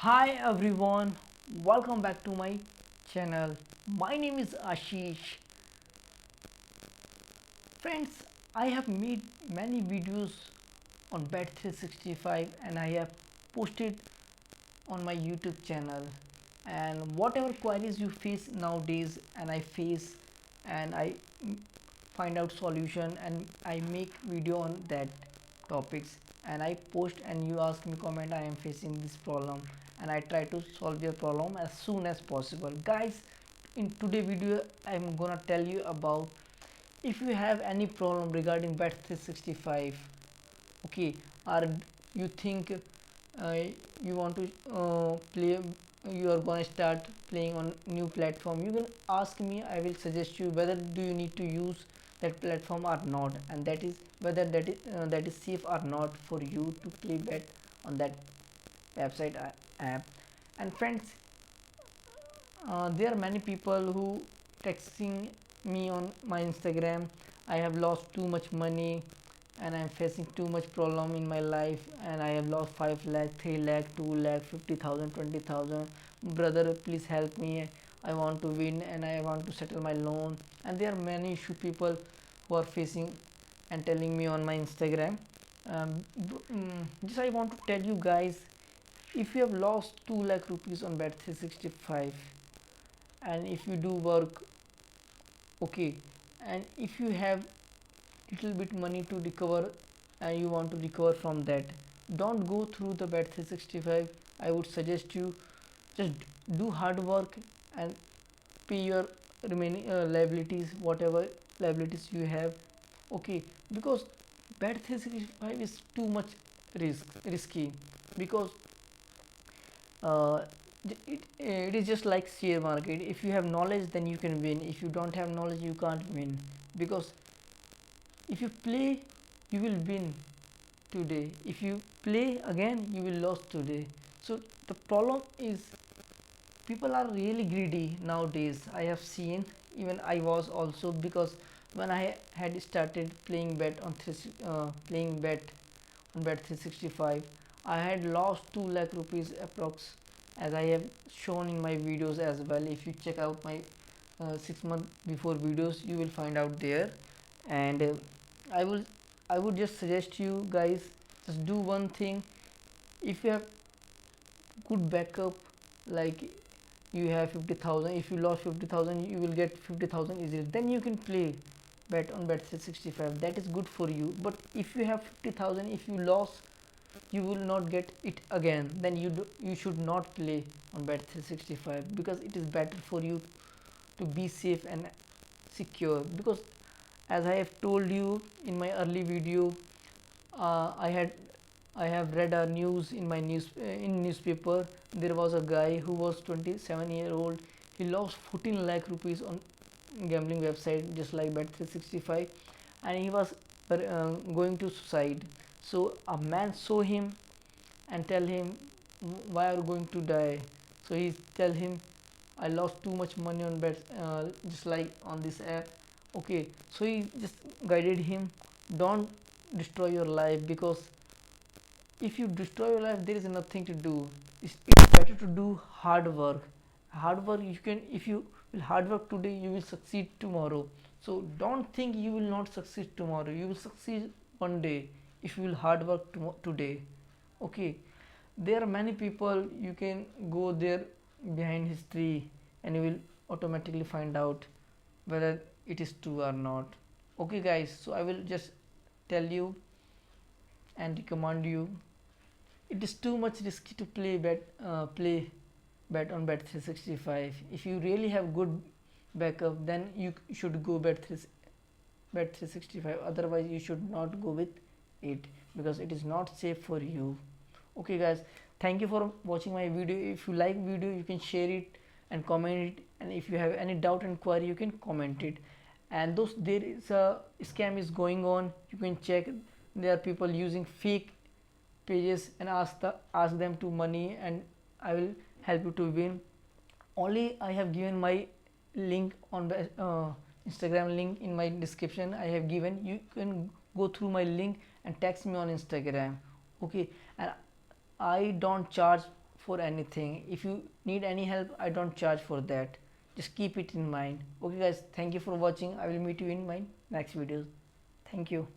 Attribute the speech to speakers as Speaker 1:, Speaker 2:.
Speaker 1: Hi everyone, welcome back to my channel. My name is Ashish. Friends, I have made many videos on Bet365 and I have posted on my YouTube channel. And whatever queries you face nowadays, and I face and I find out solution and I make video on that topics and I post and you ask me comment I am facing this problem and I try to solve your problem as soon as possible. Guys, in today video I'm gonna tell you about if you have any problem regarding Bet365, okay, or you think uh, you want to play, you are going to start playing on new platform, you can ask me. I will suggest you whether do you need to use that platform or not, and that is whether that is safe or not for you to play bet on that website app. And friends, there are many people who texting me on my Instagram. I have lost too much money and I'm facing too much problem in my life and I have lost 5 lakh, 3 lakh, 2 lakh, 50,000, 20,000. Brother, please help me. I want to win and I want to settle my loan. And there are many issue people who are facing and telling me on my Instagram. Just I want to tell you guys, if you have lost 2 lakh rupees on bet 365 and if you do work, okay, and if you have little bit money to recover and you want to recover from that, don't go through the bet 365. I would suggest you just do hard work and pay your remaining liabilities, whatever liabilities you have, okay, because bet 365 is too much risky, because uh, it is just like share market. If you have knowledge then you can win, if you don't have knowledge you can't win, because if you play you will win today, if you play again you will lose today. So the problem is people are really greedy nowadays. I have seen, even I was also, because when I had started playing playing bet on bet 365, I had lost 2 lakh rupees approx, as I have shown in my videos as well. If you check out my 6 month before videos you will find out there. And I will I would just suggest you guys, just do one thing. If you have good backup, like you have 50,000, if you lost 50,000 you will get 50,000 easily, then you can play bet on bet 365, that is good for you. But if you have 50,000, if you lost you will not get it again, then you should not play on bet 365, because it is better for you to be safe and secure. Because as I have told you in my early video, uh, I had I have read a news in my in newspaper. There was a guy who was 27-year-old. He lost 14 lakh rupees on gambling website just like Bet365, and he was going to suicide. So a man saw him and tell him, why are you going to die? So he tell him, I lost too much money on bets, just like on this app. Okay, so he just guided him, don't destroy your life, because if you destroy your life there is nothing to do. It's better to do hard work. Hard work you can, if you will hard work today you will succeed tomorrow. So don't think you will not succeed tomorrow, you will succeed one day if you will hard work today. Okay, there are many people, you can go there behind history and you will automatically find out whether it is true or not. Okay guys, so I will just tell you and recommend you, it is too much risky to play bet on bet 365. If you really have good backup then you should go bet 365, otherwise you should not go with it, because it is not safe for you. Okay guys, thank you for watching my video. If you like video you can share it and comment it, and if you have any doubt and query you can comment it. And those, there is a scam is going on, you can check. There are people using fake pages and ask them to money and I will help you to win. Only I have given my link on the Instagram link in my description. I have given, you can go through my link and text me on Instagram. Okay, and I don't charge for anything. If you need any help, I don't charge for that. Just keep it in mind. Okay guys, thank you for watching. I will meet you in my next video. Thank you.